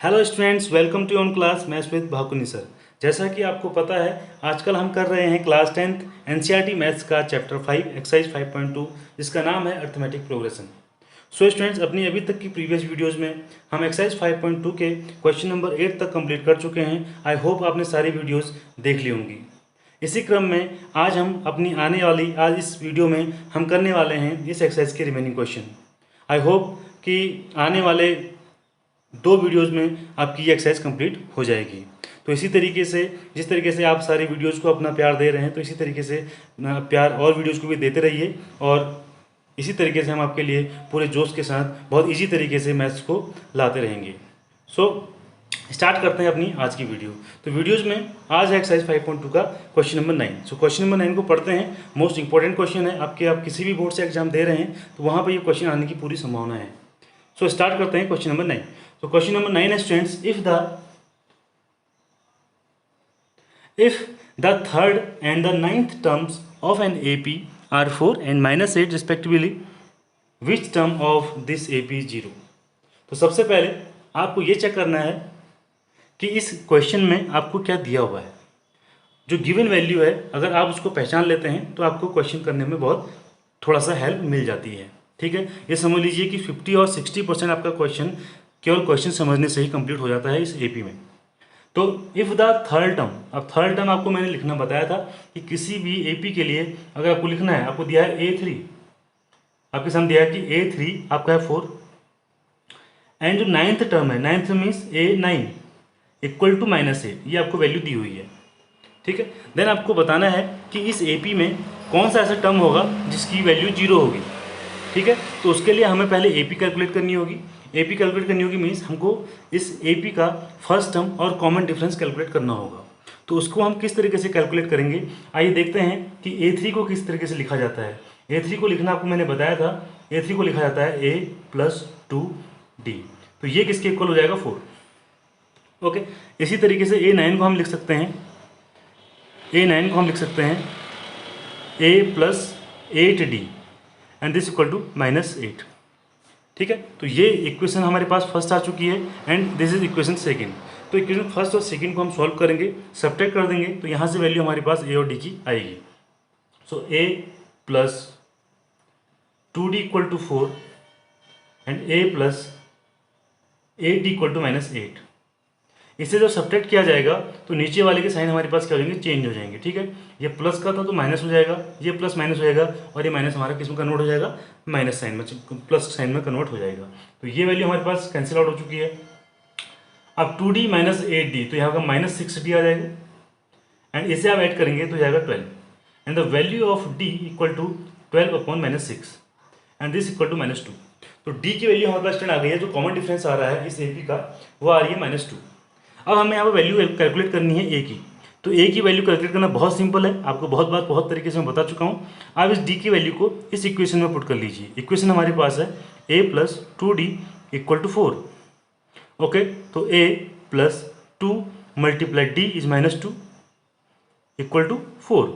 Hello students, welcome to on class maths with Bhakuni sir. जैसा कि आपको पता है, आजकल हम कर रहे हैं क्लास 10th एनसीईआरटी मैथ्स का चैप्टर 5 एक्सरसाइज 5.2, जिसका नाम है अर्थमेटिक प्रोग्रेशन। सो स्टूडेंट्स, अपनी अभी तक की प्रीवियस वीडियोस में हम एक्सरसाइज 5.2 के क्वेश्चन नंबर 8 तक कंप्लीट कर चुके हैं। आई होप आपने सारी वीडियोज़ देख ली होंगी। इसी क्रम में आज हम अपनी आने वाली आज इस वीडियो में हम करने वाले हैं इस एक्सरसाइज के रिमेनिंग क्वेश्चन। आई होप कि आने वाले 2 वीडियोज़ में आपकी ये एक्सरसाइज कंप्लीट हो जाएगी। तो इसी तरीके से जिस तरीके से आप सारी वीडियोज़ को अपना प्यार दे रहे हैं, तो इसी तरीके से प्यार और वीडियोज़ को भी देते रहिए। और इसी तरीके से हम आपके लिए पूरे जोश के साथ बहुत ईजी तरीके से मैथ्स को लाते रहेंगे। सो स्टार्ट करते हैं अपनी आज की वीडियो। तो वीडियोज़ में आज है एक्सरसाइज 5.2 का question number 9। So question number 9 को पढ़ते हैं। मोस्ट इंपॉर्टेंट क्वेश्चन है आपके, आप किसी भी बोर्ड से एग्जाम दे रहे हैं तो वहाँ पर ये क्वेश्चन आने की पूरी संभावना है। सो स्टार्ट करते हैं question number 9। So question number 9 is, students, if the third and the ninth terms of an AP are 4 and -8 respectively, which term of this AP is 0? तो सबसे पहले आपको ये चेक करना है कि इस क्वेश्चन में आपको क्या दिया हुआ है। जो गिवन वैल्यू है, अगर आप उसको पहचान लेते हैं तो आपको क्वेश्चन करने में बहुत थोड़ा सा हेल्प मिल जाती है। ठीक है, ये समझ लीजिए कि 50 और 60% आपका क्वेश्चन केवल क्वेश्चन समझने से ही कंप्लीट हो जाता है इस एपी में। तो इफ़ द थर्ड टर्म, अब थर्ड टर्म आपको मैंने लिखना बताया था कि किसी भी एपी के लिए अगर आपको लिखना है, आपको दिया है A3, आपके सामने दिया है कि A3 आपका है 4 एंड जो नाइन्थ टर्म है, ninth means A9 equal to -8, ये आपको वैल्यू दी हुई है। ठीक है, देन आपको बताना है कि इस एपी में कौन सा ऐसा टर्म होगा जिसकी वैल्यू 0 होगी। ठीक है, तो उसके लिए हमें पहले एपी कैलकुलेट करनी होगी। एपी कैलकुलेट करनी होगी मीन्स हमको इस एपी का फर्स्ट टर्म और कॉमन डिफरेंस कैलकुलेट करना होगा। तो उसको हम किस तरीके से कैलकुलेट करेंगे, आइए देखते हैं कि A3 को किस तरीके से लिखा जाता है। A3 को लिखना आपको मैंने बताया था, A3 को लिखा जाता है A + 2D। तो ये किसके इक्वल हो जाएगा 4। ओके, इसी तरीके से A9 को हम लिख सकते हैं, A9 को हम लिख सकते हैं A + 8D and this equal to -8। ठीक है, तो ये इक्वेशन हमारे पास फर्स्ट आ चुकी है and this is equation second. तो इक्वेशन फर्स्ट और सेकंड को हम सॉल्व करेंगे, सब्ट्रैक्ट कर देंगे, तो यहाँ से वैल्यू हमारे पास A और D की आएगी। सो A + 2D = 4 and A + 8D = -8। इससे जब सब्ट्रैक्ट किया जाएगा तो नीचे वाले के साइन हमारे पास क्या हो जाएंगे, चेंज हो जाएंगे। ठीक है, ये प्लस का था तो माइनस हो जाएगा, ये प्लस माइनस हो जाएगा और ये माइनस हमारा किस में कन्वर्ट हो जाएगा, माइनस साइन में, प्लस साइन में कन्वर्ट हो जाएगा। तो ये वैल्यू हमारे पास कैंसिल आउट हो चुकी है। अब 2D - 8D, तो यहाँ का -6D आ जाएगा एंड इसे आप ऐड करेंगे तो जाएगा 12 and the value of D = 12/-6 and this = -2। तो D की वैल्यू हमारे पास स्टैंड आ गई है। जो कॉमन डिफरेंस आ रहा है इस AP का वो आ रही है -2। अब हमें यहाँ पर वैल्यू कैलकुलेट करनी है A की। तो A की वैल्यू कैलकुलेट करना बहुत सिंपल है, आपको बहुत तरीके से मैं बता चुका हूँ। आप इस D की वैल्यू को इस इक्वेशन में पुट कर लीजिए। इक्वेशन हमारे पास है A + 2D = 4। ओके, तो A + 2 × D is -2 = 4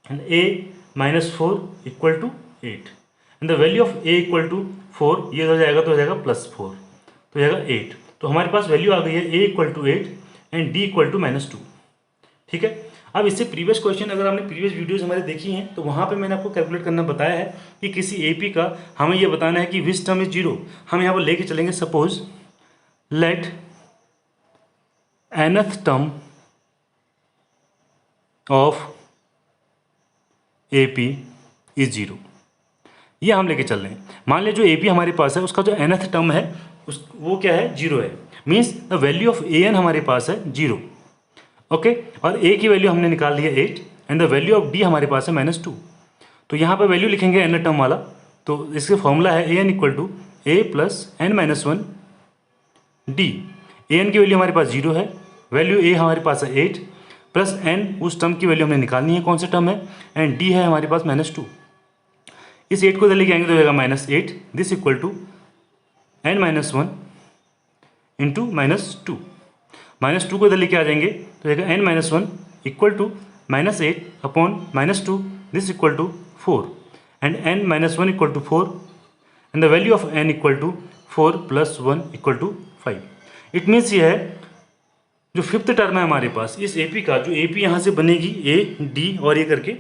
and A - 4 = 8 and the value of A = 4, ये हो जाएगा तो हो जाएगा +4, तो हो जाएगा 8। तो हमारे पास वैल्यू आ गई है A = 8 एंड D = -2। ठीक है, अब इससे प्रीवियस क्वेश्चन अगर आपने प्रीवियस वीडियोस हमारे देखी हैं तो वहाँ पे मैंने आपको कैलकुलेट करना बताया है कि किसी एपी का हमें ये बताना है कि विच टर्म इज 0। हम यहाँ पर लेके चलेंगे, suppose let nth term of AP is 0, ये हम लेके चल रहे हैं। मान लीजिए जो एपी हमारे पास है उसका जो nth टर्म है वो क्या है, 0 है। Means the value of an हमारे पास है 0। ओके, और A की वैल्यू हमने निकाल ली है 8 and the value of D हमारे पास है -2। तो यहाँ पर वैल्यू लिखेंगे n टर्म वाला, तो इसका फॉर्मूला है an = A + n-1 D। an की वैल्यू हमारे पास 0 है, वैल्यू A हमारे पास है 8 प्लस n, उस टर्म की वैल्यू हमने निकालनी है, कौन सा टर्म है, एंड D है हमारे पास -2। इस 8 को इधर लेके आएंगे तो हो जाएगा -8, this equal to n-1 into -2। -2 को इधर लेके आ जाएंगे तो जाएगा n-1 = -8/-2, this equal to 4 and n-1 = 4 and the value of n = 4 + 1 = 5। It means ये है जो फिफ्थ टर्म है हमारे पास इस ए पी का, जो ए पी यहाँ से बनेगी ए डी और ये करके,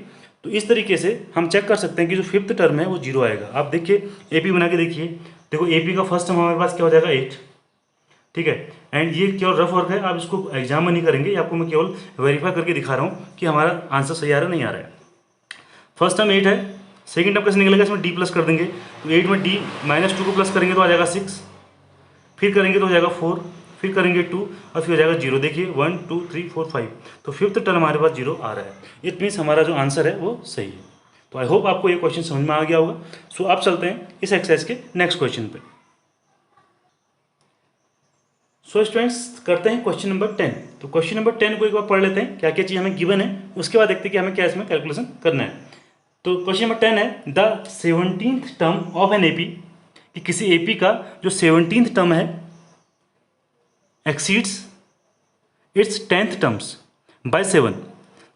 तो इस तरीके से हम चेक कर सकते हैं कि जो फिफ्थ टर्म है वो जीरो आएगा। आप देखिए ए पी बना के देखिए, देखो ए पी का फर्स्ट टर्म हमारे पास क्या हो जाएगा 8, ठीक है। एंड ये केवल रफ वर्क है, आप इसको एग्जाम में नहीं करेंगे, ये आपको मैं केवल वेरीफाई करके दिखा रहा हूँ कि हमारा आंसर सही आ रहा है नहीं आ रहा है। फर्स्ट टर्म 8 है, सेकंड टर्म कैसे निकलेगा, इसमें डी प्लस कर देंगे, तो 8 में डी -2 को प्लस करेंगे तो आ जाएगा 6, फिर करेंगे तो हो जाएगा 4, फिर करेंगे 2 और फिर हो जाएगा 0। देखिए 1 2 3 4 5, तो फिफ्थ टर्म हमारे पास 0 आ रहा है। इट मीन्स हमारा जो आंसर है वो सही है। तो आई होप आपको ये क्वेश्चन समझ में आ गया होगा। सो अब चलते हैं इस एक्सरसाइज के नेक्स्ट क्वेश्चन पे। सो स्टूडेंट्स करते हैं क्वेश्चन नंबर 10। तो क्वेश्चन नंबर 10 को एक बार पढ़ लेते हैं, क्या क्या चीज़ हमें गिवन है, उसके बाद देखते हैं कि हमें क्या इसमें कैलकुलेशन करना है। तो क्वेश्चन नंबर 10 है the 17th term of an AP, कि किसी एपी का जो 17th टर्म है exceeds its 10th terms bye 7,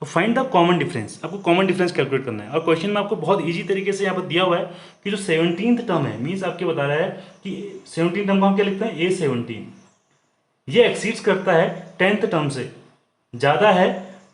तो फाइंड द कॉमन डिफरेंस। आपको कॉमन डिफरेंस कैलकुलेट करना है और क्वेश्चन में आपको बहुत इजी तरीके से यहाँ पर दिया हुआ है कि जो 17th टर्म है, मीन्स आपके बता रहा है कि 17th टर्म को हम क्या लिखते हैं A17, ये एक्सीड्स करता है 10th टर्म से, ज़्यादा है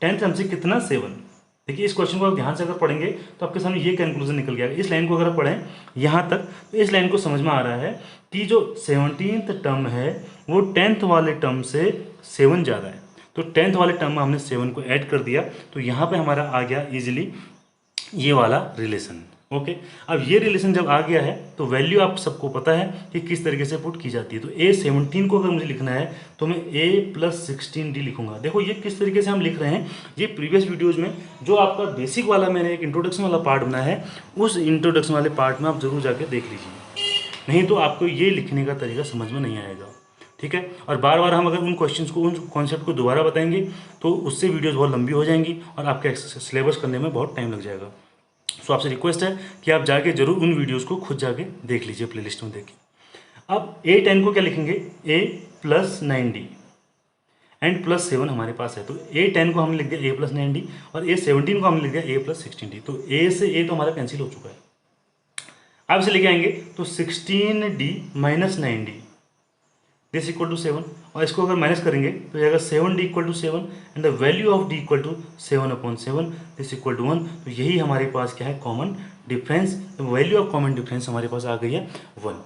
10th टर्म से कितना 7। देखिए इस क्वेश्चन को आप ध्यान से अगर पढ़ेंगे तो आपके सामने ये कंक्लूजन निकल गया। इस लाइन को अगर पढ़ें यहाँ तक तो इस लाइन को समझ में आ रहा है कि जो 17th टर्म है वो 10th वाले टर्म से 7 ज़्यादा है। तो 10th वाले टर्म में हमने 7 को ऐड कर दिया, तो यहाँ पे हमारा आ गया इजीली ये वाला रिलेशन। ओके, अब ये रिलेशन जब आ गया है तो वैल्यू आप सबको पता है कि किस तरीके से पुट की जाती है। तो A17 को अगर मुझे लिखना है तो मैं A+16D लिखूंगा। देखो ये किस तरीके से हम लिख रहे हैं, ये प्रीवियस वीडियोज़ में जो आपका बेसिक वाला मैंने एक इंट्रोडक्शन वाला पार्ट बनाया है, उस इंट्रोडक्शन वाले पार्ट में आप जरूर जाके देख लीजिए, नहीं तो आपको ये लिखने का तरीका समझ में नहीं आएगा। ठीक है, और बार बार हम अगर उन क्वेश्चंस को, उन कॉन्सेप्ट को दोबारा बताएंगे तो उससे वीडियोज़ बहुत लंबी हो जाएंगी और आपके सिलेबस करने में बहुत टाइम लग जाएगा। सो आपसे रिक्वेस्ट है कि आप जाके जरूर उन वीडियोस को खुद जाके देख लीजिए, प्लेलिस्ट में देखिए। अब A10 को क्या लिखेंगे, A+9D एंड +7 हमारे पास है, तो A10 को हमने लिख दिया A+9D और A17 को हमने लिख दिया A+16D। तो A से A तो हमारा कैंसिल हो चुका है। अब इसे लेके आएंगे तो 16D - 9D this equal to 7, और इसको अगर माइनस करेंगे तो जाएगा 7D equal to 7 and the value of D equal to 7/7 this equal to 1। तो यही हमारे पास क्या है, कॉमन डिफरेंस। तो वैल्यू ऑफ कॉमन डिफरेंस हमारे पास आ गई है 1।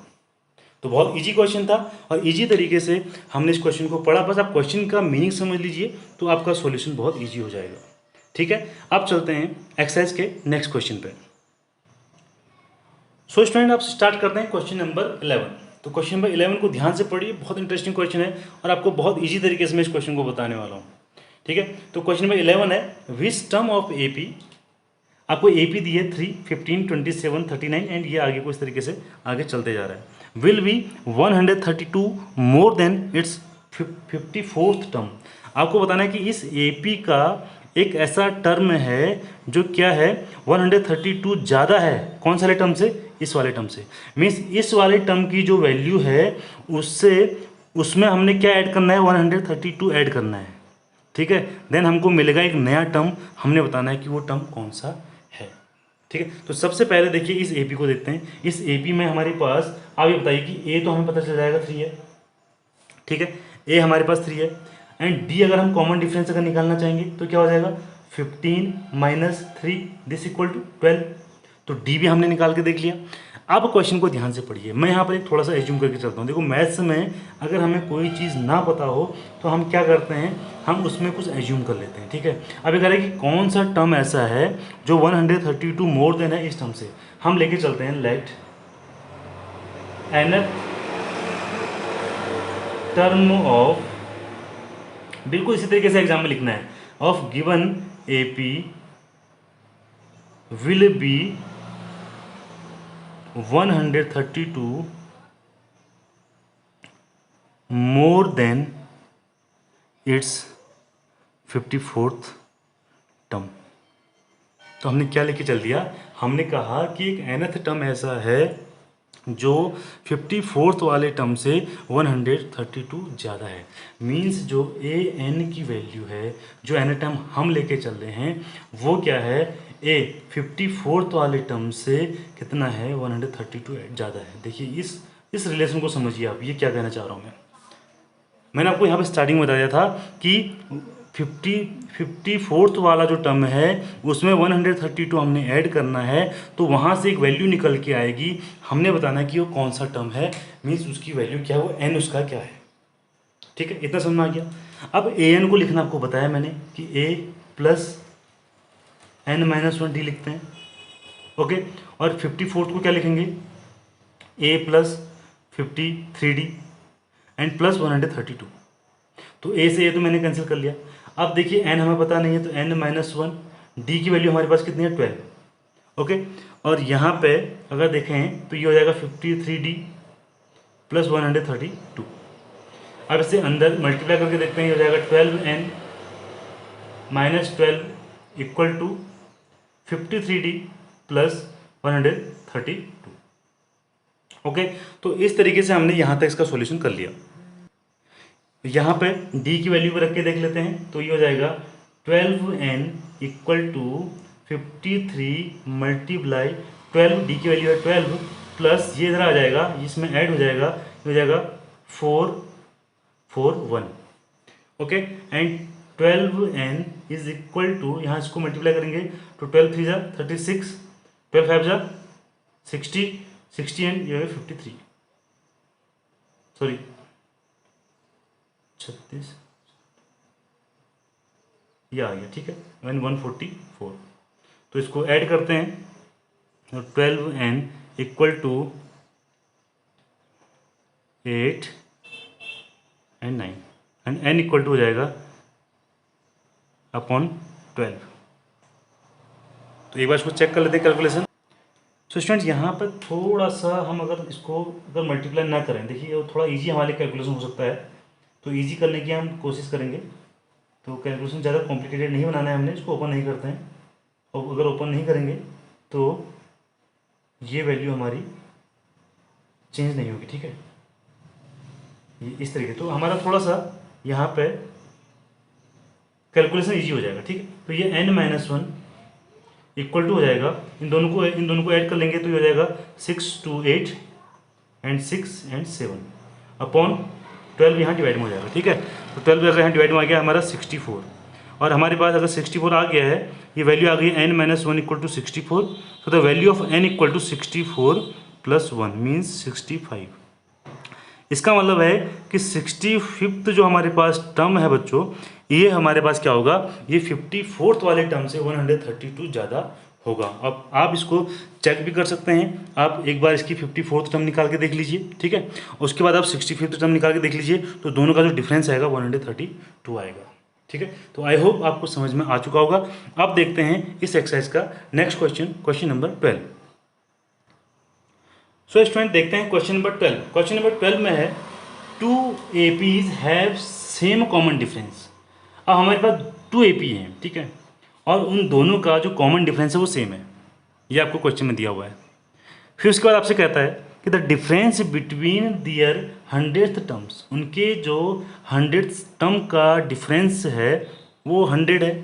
तो बहुत इजी क्वेश्चन था और इजी तरीके से हमने इस क्वेश्चन को पढ़ा। बस आप क्वेश्चन का मीनिंग समझ लीजिए तो आपका सॉल्यूशन बहुत ईजी हो जाएगा। ठीक है, अब चलते हैं एक्सरसाइज के नेक्स्ट क्वेश्चन पे। सो स्टूडेंट आप स्टार्ट करते हैं क्वेश्चन नंबर 11। तो क्वेश्चन नंबर 11 को ध्यान से पढ़िए, बहुत इंटरेस्टिंग क्वेश्चन है और आपको बहुत इजी तरीके से मैं इस क्वेश्चन को बताने वाला हूँ। ठीक है, तो क्वेश्चन नंबर 11 है विच टर्म ऑफ एपी, आपको एपी दी है 3, 15, 27, 39 एंड ये आगे को इस तरीके से आगे चलते जा रहा है, will be 132 more than it's 54th term. आपको बताना है कि इस एपी का एक ऐसा टर्म है जो क्या है 132 ज़्यादा है, कौन सारे टर्म से, इस वाले टर्म से। मीन्स इस वाले टर्म की जो वैल्यू है उससे, उसमें हमने क्या ऐड करना है, 132 ऐड करना है। ठीक है, देन हमको मिलेगा एक नया टर्म, हमने बताना है कि वो टर्म कौन सा है। ठीक है, तो सबसे पहले देखिए इस एपी को देखते हैं। इस एपी में हमारे पास, आप ये बताइए कि ए तो हमें पता चल जाएगा 3 है। ठीक है, ए हमारे पास 3 है एंड डी अगर हम कॉमन डिफरेंस अगर निकालना चाहेंगे तो क्या हो जाएगा, 15 - 3 दिस इक्वल टू 12। तो डी भी हमने निकाल के देख लिया। अब क्वेश्चन को ध्यान से पढ़िए, मैं यहाँ पर एक थोड़ा सा एज्यूम करके चलता हूँ। देखो मैथ्स में अगर हमें कोई चीज़ ना पता हो तो हम क्या करते हैं, हम उसमें कुछ एज्यूम कर लेते हैं। ठीक है, अब ये कह रहे हैं कि कौन सा टर्म ऐसा है जो 132 मोर देन है इस टर्म से। हम लेके चलते हैं लेट nth टर्म ऑफ, बिल्कुल इसी तरीके से एग्जाम में लिखना है, of given AP will be 132 more than it's 54th term. तो हमने क्या लेके चल दिया, हमने कहा कि एक nth टर्म ऐसा है जो 54th वाले टर्म से 132 ज़्यादा है। मीन्स जो ए एन की वैल्यू है, जो एन टर्म हम लेके चल रहे हैं वो क्या है, ए 54th वाले टर्म से कितना है, 132 ज़्यादा है। देखिए इस रिलेशन को समझिए आप, ये क्या कहना चाह रहा हूँ मैं। मैंने आपको यहाँ पे स्टार्टिंग में बताया था कि 54th वाला जो टर्म है उसमें 132 हमने ऐड करना है, तो वहाँ से एक वैल्यू निकल के आएगी, हमने बताना है कि वो कौन सा टर्म है, मीन्स उसकी वैल्यू क्या है, वो n उसका क्या है। ठीक है, इतना समझ में आ गया। अब an को लिखना आपको बताया मैंने कि a प्लस n-1 d लिखते हैं। ओके, और 54th को क्या लिखेंगे, a plus 53d and plus 132। तो a से a तो मैंने कैंसिल कर लिया। अब देखिए n हमें पता नहीं है, तो n-1, d की वैल्यू हमारे पास कितनी है, 12। ओके, और यहाँ पे अगर देखें तो ये हो जाएगा 53d प्लस 132। अब इसे अंदर मल्टीप्लाई करके देखते हैं, ये हो जाएगा 12n minus 12 equal to 53d plus 132। Okay, तो इस तरीके से हमने यहाँ तक इसका सॉल्यूशन कर लिया। यहाँ पे d की वैल्यू को रख के देख लेते हैं, तो ये हो जाएगा 12n equal to 53 multiply 12, D की वैल्यू है 12 प्लस ये इधर आ जाएगा, इसमें ऐड हो जाएगा, ये हो जाएगा 441। Okay, and 12n is equal to, यहाँ इसको मल्टीप्लाई करेंगे तो 12 3 जा 36, 12 5 जा 60, 60 एंड ये 53, सॉरी 36, ये आ गया। ठीक है, 144। तो इसको ऐड करते हैं, तो 12n equal to 8 and 9 and n equal to हो जाएगा अपॉन 12। तो एक बार इसको चेक कर लेते हैं कैलकुलेशन। सो स्टूडेंट्स, यहाँ पर थोड़ा सा हम अगर इसको मल्टीप्लाई ना करें, देखिए वो थोड़ा इजी हमारे कैलकुलेशन हो सकता है, तो इजी करने की हम कोशिश करेंगे। तो कैलकुलेशन ज़्यादा कॉम्प्लिकेटेड नहीं बनाना है हमने, इसको ओपन नहीं करते हैं, और अगर ओपन नहीं करेंगे तो ये वैल्यू हमारी चेंज नहीं होगी। ठीक है, ये इस तरीके, तो हमारा थोड़ा सा यहाँ पे कैलकुलेशन इजी हो जाएगा। ठीक है, तो ये n-1 इक्वल टू हो जाएगा, इन दोनों को ऐड कर लेंगे तो ये हो जाएगा 6 2 8 एंड 6 एंड 7 अपॉन 12 यहाँ डिवाइड में हो जाएगा। ठीक है, तो 12 अगर यहाँ डिवाइड में आ गया हमारा 64, और हमारे पास अगर 64 आ गया है, ये वैल्यू आ गई n-1 इक्वल टू 64, तो the value of n equal to 64 plus 1 means 65। इसका मतलब है कि 65th जो हमारे पास टर्म है बच्चों, ये हमारे पास क्या होगा, ये 54th वाले टर्म से 132 ज़्यादा होगा। अब आप इसको चेक भी कर सकते हैं, आप एक बार इसकी 54th टर्म निकाल के देख लीजिए। ठीक है, उसके बाद आप 65th टर्म निकाल के देख लीजिए, तो दोनों का जो डिफरेंस आएगा 132 आएगा। ठीक है, तो आई होप आपको समझ में आ चुका होगा। अब देखते हैं इस एक्सरसाइज का next question, question number 12। So student, देखते हैं क्वेश्चन नंबर 12। क्वेश्चन नंबर 12 में है 2 APs have same common difference. अब हमारे पास 2 AP हैं, ठीक है, और उन दोनों का जो कॉमन डिफरेंस है वो सेम है, ये आपको क्वेश्चन में दिया हुआ है। फिर उसके बाद आपसे कहता है कि the difference between their 100th terms, उनके जो 100th टर्म का डिफरेंस है वो 100 है।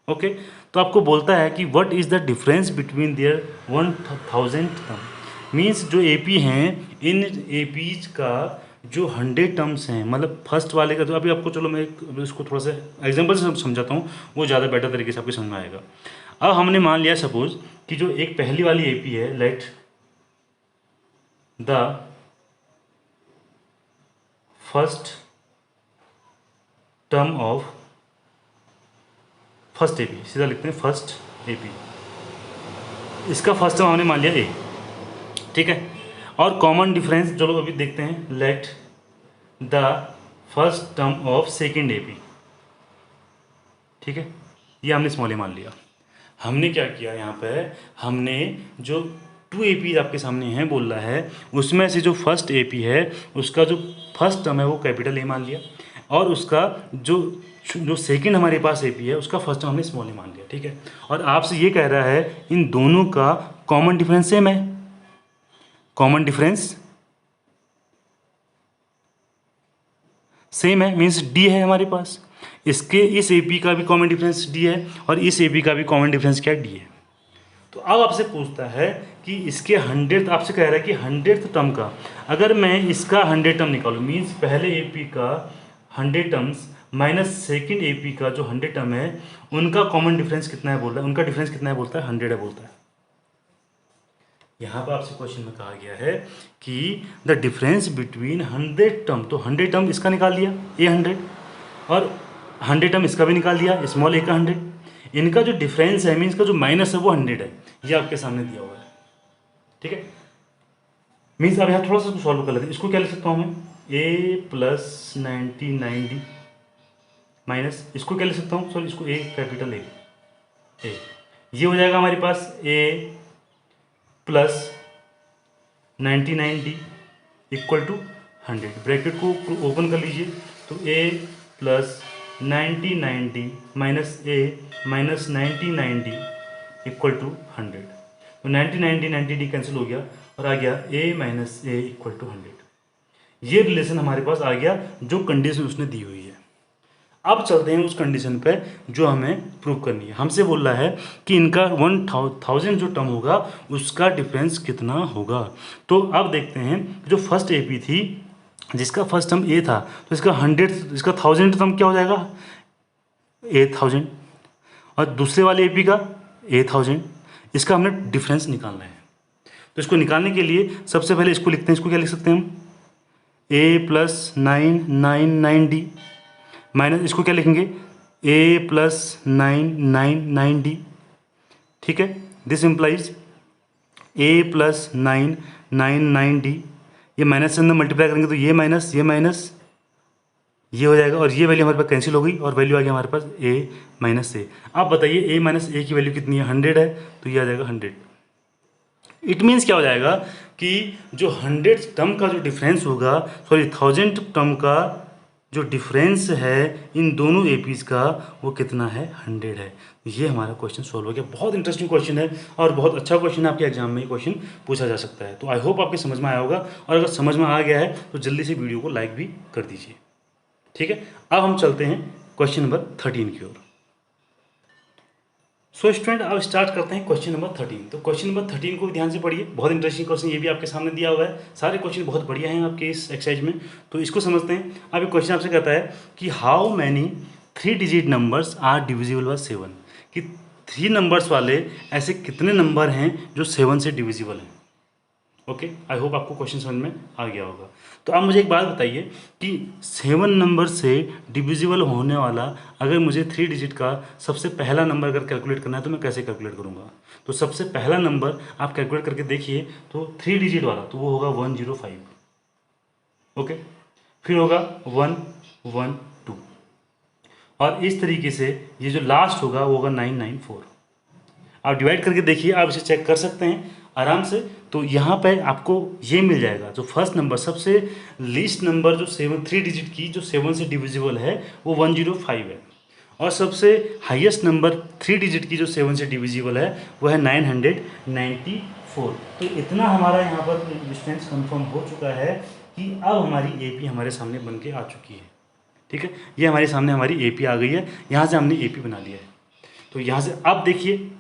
ओके, तो आपको बोलता है कि what is the difference between their 1000th term, means जो AP हैं, इन APs का जो 100 टर्म्स हैं, मतलब फर्स्ट वाले का, तो अभी आपको चलो मैं इसको थोड़ा सा एग्जांपल से समझाता हूँ, वो ज़्यादा बेटर तरीके से आपको समझ में आएगा। अब हमने मान लिया सपोज कि जो एक पहली वाली AP है, let the first term of first AP, सीधा लिखते हैं फर्स्ट AP, इसका फर्स्ट टर्म हमने मान लिया A। ठीक है, और कॉमन डिफरेंस चलो अभी देखते हैं, let the first term of second AP। ठीक है, ये हमने स्मॉल ए मान लिया। हमने क्या किया यहाँ पे, हमने जो 2 AP आपके सामने हैं बोल रहा है, उसमें से जो फर्स्ट AP है उसका जो फर्स्ट टर्म है वो कैपिटल A मान लिया, और उसका जो सेकंड हमारे पास AP है उसका फर्स्ट टर्म हमने स्मॉल ए मान लिया। ठीक है, और आपसे ये कह रहा है इन दोनों का कॉमन डिफरेंस सेम है, कॉमन डिफरेंस सेम है, मीन्स D है हमारे पास, इसके इस AP का भी कॉमन डिफरेंस D है, और इस AP का भी कॉमन डिफरेंस क्या D है। तो अब आपसे पूछता है कि इसके 100th, आपसे कह रहा है कि 100th टर्म का अगर मैं इसका 100 टर्म निकालूँ, मीन्स पहले AP का 100 टर्म्स माइनस सेकेंड AP का जो 100 टर्म है उनका कॉमन डिफरेंस कितना है बोल रहा है, उनका डिफरेंस कितना है बोलता है 100 है बोलता है। यहाँ पर आपसे क्वेश्चन में कहा गया है कि द डिफरेंस बिटवीन 100 टर्म, तो 100 टर्म इसका निकाल लिया A100 और 100 टर्म इसका भी निकाल दिया स्मॉल a का 100, इनका जो डिफरेंस है मीन्स का जो माइनस है वो 100 है, ये आपके सामने दिया हुआ है। ठीक है, मीन्स अब यहाँ थोड़ा सा सॉल्व कर लेते हैं। इसको क्या लिख सकता हूँ मैं A प्लस 99D माइनस इसको क्या लिख सकता हूँ, सॉरी इसको A कैपिटल A, ये हो जाएगा हमारे पास A plus 99D equal to 100। Bracket को ओपन कर लीजिए तो A plus 99D minus A minus 99D equal to 100। तो 99D कैंसिल हो गया और आ गया A minus A equal to 100। ये रिलेशन हमारे पास आ गया जो कंडीशन उसने दी हुई है। अब चलते हैं उस कंडीशन पे जो हमें प्रूव करनी है। हमसे बोल रहा है कि इनका 1000 जो टर्म होगा उसका डिफरेंस कितना होगा। तो अब देखते हैं जो फर्स्ट AP थी जिसका फर्स्ट टर्म A था, तो इसका 100 इसका 1000 टर्म क्या हो जाएगा A1000 और दूसरे वाले AP का A1000, इसका हमने डिफरेंस निकालना है। तो इसको निकालने के लिए सबसे पहले इसको लिखते हैं, इसको क्या लिख सकते हैं हम A प्लस 999D माइनस इसको क्या लिखेंगे A प्लस 999D। ठीक है, this implies A plus 999D, ये माइनस से अंदर मल्टीप्लाई करेंगे तो ये माइनस ये हो जाएगा और ये वैल्यू हमारे पास कैंसिल हो गई और वैल्यू आ गया हमारे पास A माइनस A। अब बताइए A माइनस A की वैल्यू कितनी है 100 है, तो ये आ जाएगा 100। इट मीन्स क्या हो जाएगा कि जो 100 टर्म का जो डिफरेंस होगा, सॉरी 1000 टर्म का जो डिफरेंस है इन दोनों APs का वो कितना है 100 है। ये हमारा क्वेश्चन सॉल्व हो गया। बहुत इंटरेस्टिंग क्वेश्चन है और बहुत अच्छा क्वेश्चन है, आपके एग्जाम में ये क्वेश्चन पूछा जा सकता है। तो आई होप आपके समझ में आया होगा और अगर समझ में आ गया है तो जल्दी से वीडियो को लाइक भी कर दीजिए। ठीक है, अब हम चलते हैं क्वेश्चन नंबर 13 की ओर। सो स्टूडेंट अब स्टार्ट करते हैं क्वेश्चन नंबर 13। तो क्वेश्चन नंबर 13 को भी ध्यान से पढ़िए, बहुत इंटरेस्टिंग क्वेश्चन ये भी आपके सामने दिया हुआ है। सारे क्वेश्चन बहुत बढ़िया हैं आपके इस एक्सरसाइज में, तो इसको समझते हैं। अब एक क्वेश्चन आपसे कहता है कि how many 3 digit numbers are divisible by 7, कि 3 नंबर्स वाले ऐसे कितने नंबर हैं जो 7 से डिविजिबल हैं। ओके, आई होप आपको क्वेश्चन समझ में आ गया होगा। तो आप मुझे एक बात बताइए कि 7 नंबर से डिविजिबल होने वाला अगर मुझे 3 डिजिट का सबसे पहला नंबर अगर कैलकुलेट करना है तो मैं कैसे कैलकुलेट करूँगा। तो सबसे पहला नंबर आप कैलकुलेट करके देखिए, तो 3 डिजिट वाला तो वो होगा 105। ओके, फिर होगा 112 और इस तरीके से ये जो लास्ट होगा वो होगा 994। आप डिवाइड करके देखिए, आप इसे चेक कर सकते हैं आराम से। तो यहाँ पे आपको ये मिल जाएगा, जो फर्स्ट नंबर सबसे लीस्ट नंबर जो 3 डिजिट की जो 7 से डिविजिबल है वो 105 है, और सबसे हाईएस्ट नंबर 3 डिजिट की जो 7 से डिविजिबल है वो है 994। तो इतना हमारा यहाँ पर डिस्टेंस कंफर्म हो चुका है कि अब हमारी AP हमारे सामने बन के आ चुकी है। ठीक है, ये हमारे सामने हमारी AP आ गई है, यहाँ से हमने AP बना लिया है। तो यहाँ से अब देखिए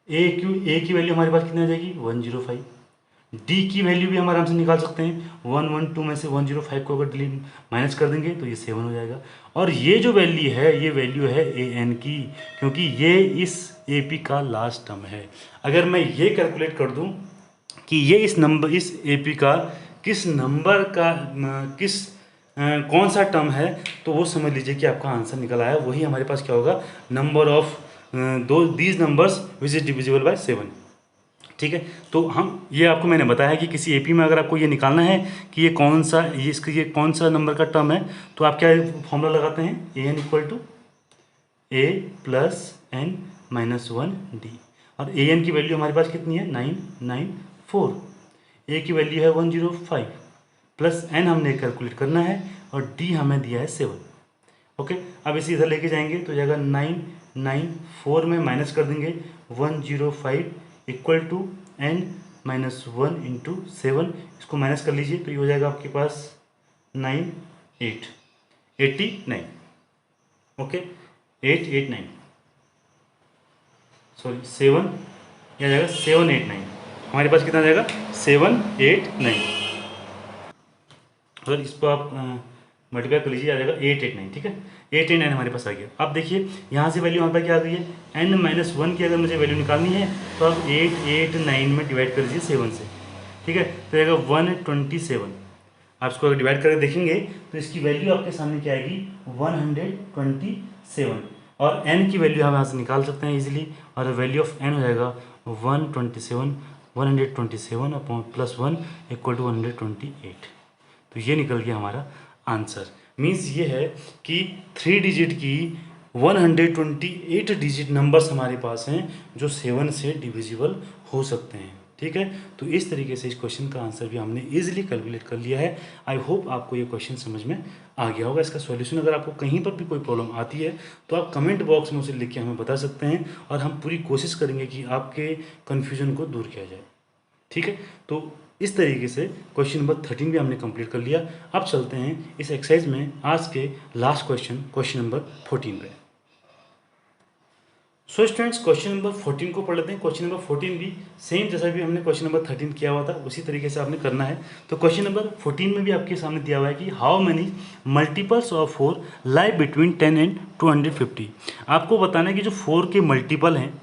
A की वैल्यू हमारे पास कितनी आ जाएगी 105। D की वैल्यू भी हम आराम से निकाल सकते हैं, 112 में से 105 को अगर डिलीट माइनस कर देंगे तो ये 7 हो जाएगा। और ये जो वैल्यू है ये वैल्यू है AN की, क्योंकि ये इस AP का लास्ट टर्म है। अगर मैं ये कैलकुलेट कर दूं कि ये इस AP का किस नंबर का कौन सा टर्म है, तो वो समझ लीजिए कि आपका आंसर निकल आया। वही हमारे पास क्या होगा, number of these numbers which is divisible by 7। ठीक है, तो हम ये आपको मैंने बताया कि किसी AP में अगर आपको ये निकालना है कि ये कौन सा ये कौन सा नंबर का टर्म है, तो आप क्या फॉर्मूला लगाते हैं AN equal to A plus N minus 1D। और AN की वैल्यू हमारे पास कितनी है 994, A की वैल्यू है 105 प्लस N हमने कैलकुलेट करना है और D हमें दिया है 7। ओके, अब इसे इधर लेके जाएंगे तो जाएगा 994 में माइनस कर देंगे 105 equal to N minus 1 into 7, इसको माइनस कर लीजिए तो ये हो जाएगा आपके पास 89। ओके, 889 सॉरी 7, यह आ जाएगा 789। हमारे पास कितना आ जाएगा 789। अगर इसको आप मल्टीप्लाई कर लीजिए, आ जाएगा 889, ठीक है। 889 हमारे पास आ गया। अब देखिए यहाँ से वैल्यू यहाँ पर क्या आ गई है, n-1 की अगर मुझे वैल्यू निकालनी है तो आप 889 में डिवाइड कर दीजिए 7 से, ठीक है, तो आएगा 127। आप इसको अगर डिवाइड करके देखेंगे तो इसकी वैल्यू आपके सामने क्या आएगी, 127, और n की वैल्यू हम यहाँ से निकाल सकते हैं इजीली, और वैल्यू ऑफ n हो जाएगा 127 अपॉन +1 इक्वल टू 128। तो ये निकल गया हमारा आंसर। मीन्स ये है कि 3 डिजिट की 128 डिजिट नंबर्स हमारे पास हैं जो 7 से डिविजिबल हो सकते हैं, ठीक है। तो इस तरीके से इस क्वेश्चन का आंसर भी हमने इजीली कैलकुलेट कर लिया है। आई होप आपको ये क्वेश्चन समझ में आ गया होगा। इसका सॉल्यूशन अगर आपको कहीं पर भी कोई प्रॉब्लम आती है तो आप कमेंट बॉक्स में उसे लिख के हमें बता सकते हैं, और हम पूरी कोशिश करेंगे कि आपके कन्फ्यूजन को दूर किया जाए, ठीक है। तो इस तरीके से क्वेश्चन नंबर 13 भी हमने कंप्लीट कर लिया। अब चलते हैं इस एक्सरसाइज में आज के लास्ट क्वेश्चन नंबर 14 पे। सो स्टूडेंट्स, क्वेश्चन नंबर 14 को पढ़ लेते हैं। क्वेश्चन नंबर 14 भी सेम जैसा भी हमने क्वेश्चन नंबर 13 किया हुआ था उसी तरीके से आपने करना है। तो क्वेश्चन नंबर 14 में भी आपके सामने दिया हुआ है कि how many multiples of 4 lie between 10 and 250। आपको बताना है कि जो 4 के मल्टीपल हैं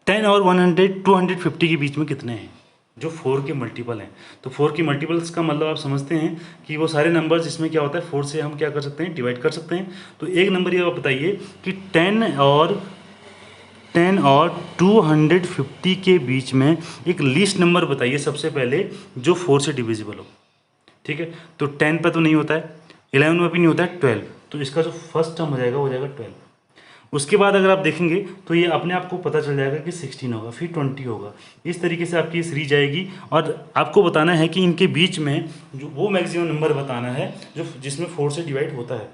10 और 250 के बीच में कितने हैं, जो 4 के मल्टीपल हैं। तो 4 के मल्टीपल्स का मतलब आप समझते हैं कि वो सारे नंबर्स जिसमें क्या होता है 4 से हम क्या कर सकते हैं, डिवाइड कर सकते हैं। तो एक नंबर ये आप बताइए कि 10 और 250 के बीच में एक लीस्ट नंबर बताइए सबसे पहले जो 4 से डिविजिबल हो, ठीक है। तो 10 पे तो नहीं होता है, 11 में भी नहीं होता है, 12। तो इसका जो फर्स्ट टर्म हो जाएगा वो जाएगा 12। उसके बाद अगर आप देखेंगे तो ये अपने आप को पता चल जाएगा कि 16 होगा, फिर 20 होगा। इस तरीके से आपकी सीरीज जाएगी, और आपको बताना है कि इनके बीच में जो वो मैक्सिमम नंबर बताना है जो जिसमें 4 से डिवाइड होता है,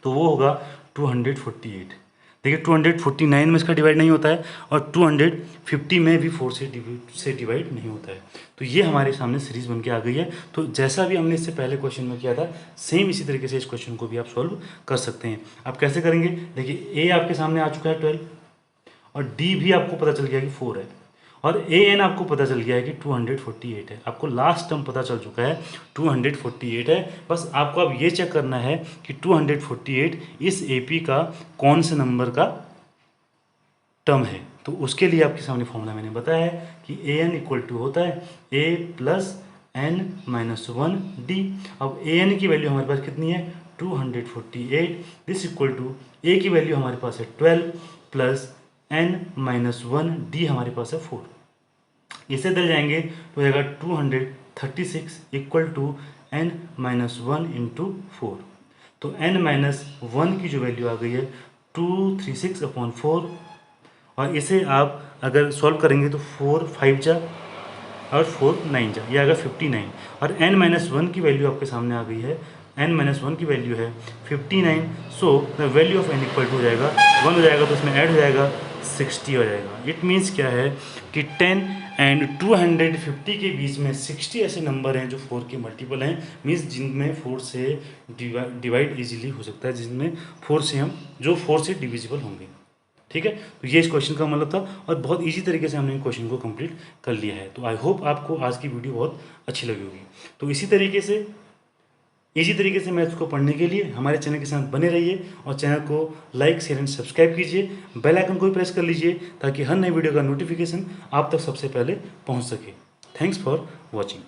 तो वो होगा 248। देखिए 249 में इसका डिवाइड नहीं होता है, और 250 में भी 4 से डिवाइड नहीं होता है। तो ये हमारे सामने सीरीज बन के आ गई है। तो जैसा भी हमने इससे पहले क्वेश्चन में किया था सेम इसी तरीके से इस क्वेश्चन को भी आप सॉल्व कर सकते हैं। आप कैसे करेंगे, देखिए ए आपके सामने आ चुका है 12, और डी भी आपको पता चल गया कि 4 है, और ए एन आपको पता चल गया है कि 248 है। आपको लास्ट टर्म पता चल चुका है 248 है। बस आपको अब ये चेक करना है कि 248 इस एपी का कौन से नंबर का टर्म है। तो उसके लिए आपके सामने फॉर्मूला मैंने बताया है कि ए एन इक्वल टू होता है ए प्लस एन माइनस 1 डी। अब ए एन की वैल्यू हमारे पास कितनी है 248, दिस इक्वल टू ए की वैल्यू हमारे पास है 12 प्लस एन माइनस 1 डी हमारे पास है 4। इसे दे जाएंगे तो हो जाएगा 236 equal to N minus 1 into 4। तो एन माइनस 1 की जो वैल्यू आ गई है 236/4, और इसे आप अगर सॉल्व करेंगे तो 4 5 जा और 4 9 जा, ये आएगा 59। और n माइनस 1 की वैल्यू आपके सामने आ गई है, n माइनस 1 की वैल्यू है 59। So the value of n equal to हो जाएगा 1 हो जाएगा, तो उसमें ऐड हो जाएगा 60 हो जाएगा। इट मीन्स क्या है कि 10 एंड 250 के बीच में 60 ऐसे नंबर हैं जो 4 के मल्टीपल हैं, मीन्स जिनमें 4 से डिवाइड इजीली हो सकता है, जिनमें 4 से हम जो 4 से डिविजिबल होंगे, ठीक है। तो ये इस क्वेश्चन का मतलब था, और बहुत इजी तरीके से हमने क्वेश्चन को कंप्लीट कर लिया है। तो आई होप आपको आज की वीडियो बहुत अच्छी लगी होगी। तो इसी तरीके से मैथ्स को पढ़ने के लिए हमारे चैनल के साथ बने रहिए, और चैनल को लाइक शेयर एंड सब्सक्राइब कीजिए, बेल आइकन को भी प्रेस कर लीजिए ताकि हर नई वीडियो का नोटिफिकेशन आप तक सबसे पहले पहुंच सके। Thanks for watching.